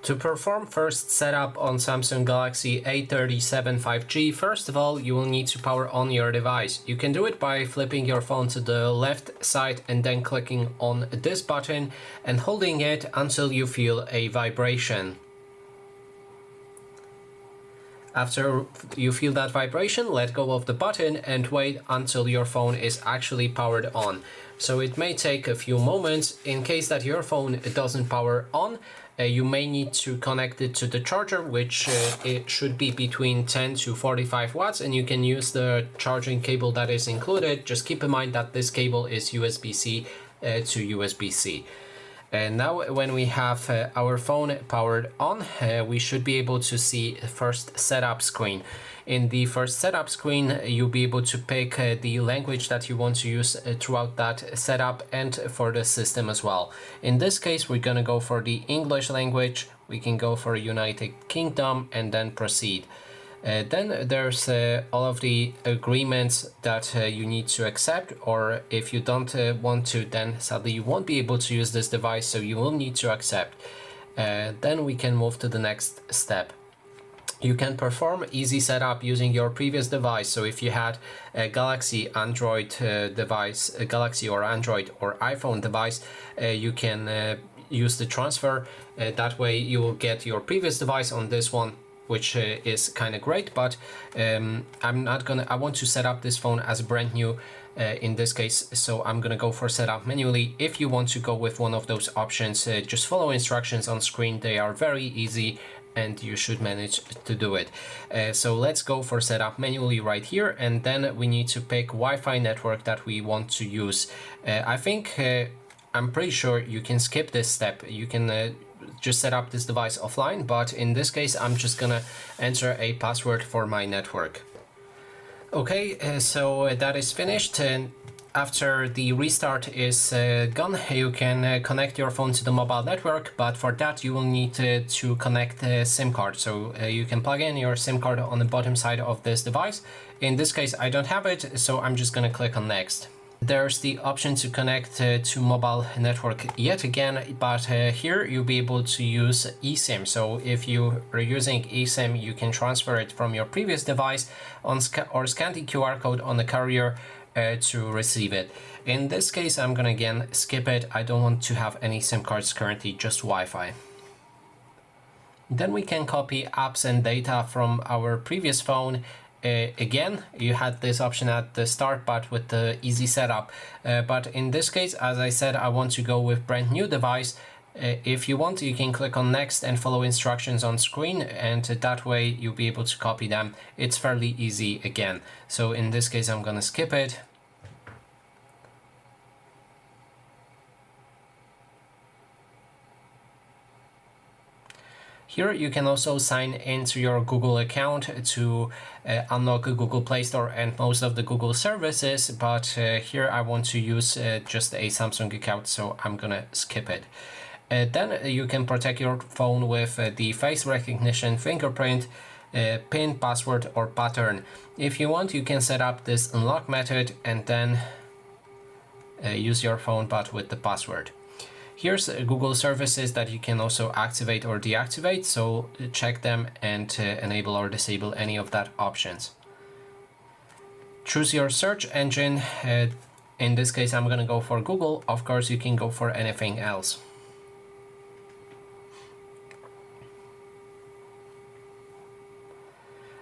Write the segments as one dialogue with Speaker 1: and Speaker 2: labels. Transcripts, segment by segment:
Speaker 1: To perform first setup on Samsung Galaxy A37 5G, first of all, you will need to power on your device. You can do it by flipping your phone to the left side and then clicking on this button and holding it until you feel a vibration. After you feel that vibration, let go of the button and wait until your phone is actually powered on. So it may take a few moments. In case that your phone doesn't power on, you may need to connect it to the charger, which it should be between 10 to 45 watts, and you can use the charging cable that is included. Just keep in mind that this cable is USB-C to USB-C. And now when we have our phone powered on, we should be able to see the first setup screen. In the first setup screen, you'll be able to pick the language that you want to use throughout that setup and for the system as well. In this case, we're gonna go for the English language. We can go for United Kingdom and then proceed. Then there's all of the agreements that you need to accept, or if you don't want to, then sadly you won't be able to use this device, so you will need to accept. Then we can move to the next step. You can perform easy setup using your previous device. So if you had a Galaxy Android device, a Galaxy or Android or iPhone device, you can use the transfer. That way you will get your previous device on this one, which is kind of great, but I want to set up this phone as brand new in this case, so I'm gonna go for setup manually. If you want to go with one of those options, just follow instructions on screen. They are very easy and you should manage to do it. So let's go for setup manually right here, and then we need to pick Wi-Fi network that we want to use. I'm pretty sure you can skip this step. You can just set up this device offline, but in this case I'm just gonna enter a password for my network. Okay, so that is finished, and after the restart is gone, you can connect your phone to the mobile network, but for that you will need to connect a SIM card. So you can plug in your SIM card on the bottom side of this device. In this case I don't have it, so I'm just gonna click on next. There's the option to connect to mobile network yet again, but here you'll be able to use eSIM. So if you are using eSIM, you can transfer it from your previous device or scan the QR code on the carrier to receive it. In this case, I'm gonna again skip it. I don't want to have any SIM cards currently, just Wi-Fi. Then we can copy apps and data from our previous phone. Again, you had this option at the start, but with the easy setup. But in this case, as I said, I want to go with brand new device. If you want, you can click on next and follow instructions on screen, and that way you'll be able to copy them. It's fairly easy again. So in this case, I'm gonna skip it. Here you can also sign into your Google account to unlock Google Play Store and most of the Google services, but here I want to use just a Samsung account, so I'm gonna skip it. Then you can protect your phone with the face recognition, fingerprint, PIN, password or pattern. If you want, you can set up this unlock method and then use your phone but with the password. Here's Google services that you can also activate or deactivate, so check them and enable or disable any of that options. Choose your search engine. In this case, I'm gonna go for Google. Of course, you can go for anything else.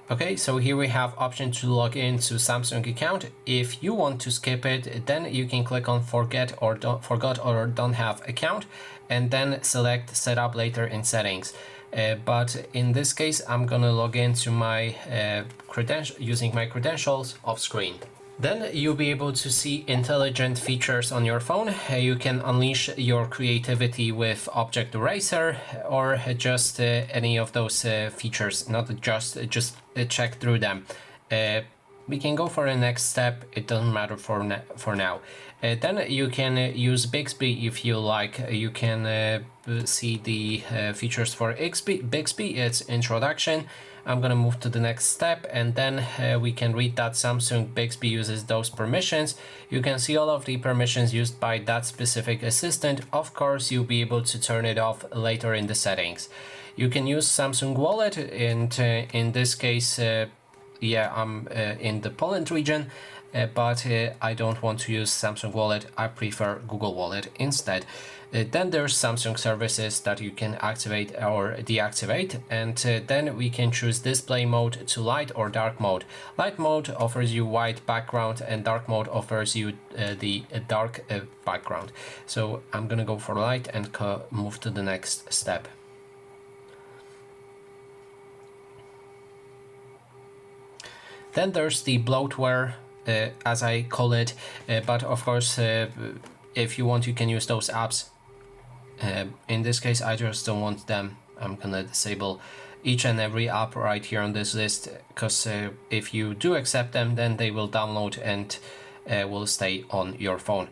Speaker 1: Okay, so here we have option to log in to Samsung account. If you want to skip it, then you can click on forgot or don't have account, and then select setup later in settings. But in this case, I'm gonna log into my using my credentials off screen. Then you'll be able to see intelligent features on your phone. You can unleash your creativity with Object Eraser or just any of those features, not just check through them. We can go for the next step, it doesn't matter for now. Then you can use Bixby if you like. You can see the features for Bixby, its introduction. I'm gonna move to the next step, and then we can read that Samsung Bixby uses those permissions. You can see all of the permissions used by that specific assistant. Of course, you'll be able to turn it off later in the settings. You can use Samsung Wallet, and in this case, yeah, I'm in the Poland region, but I don't want to use Samsung Wallet. I prefer Google Wallet instead. Then there's Samsung services that you can activate or deactivate, and then we can choose display mode to light or dark mode. Light mode offers you white background, and dark mode offers you the dark background. So I'm gonna go for light and move to the next step. Then there's the bloatware, as I call it, but of course if you want you can use those apps. In this case I just don't want them. I'm gonna disable each and every app right here on this list, because if you do accept them, then they will download and will stay on your phone.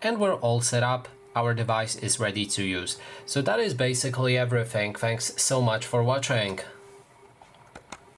Speaker 1: And we're all set up. Our device is ready to use. So that is basically everything. Thanks so much for watching.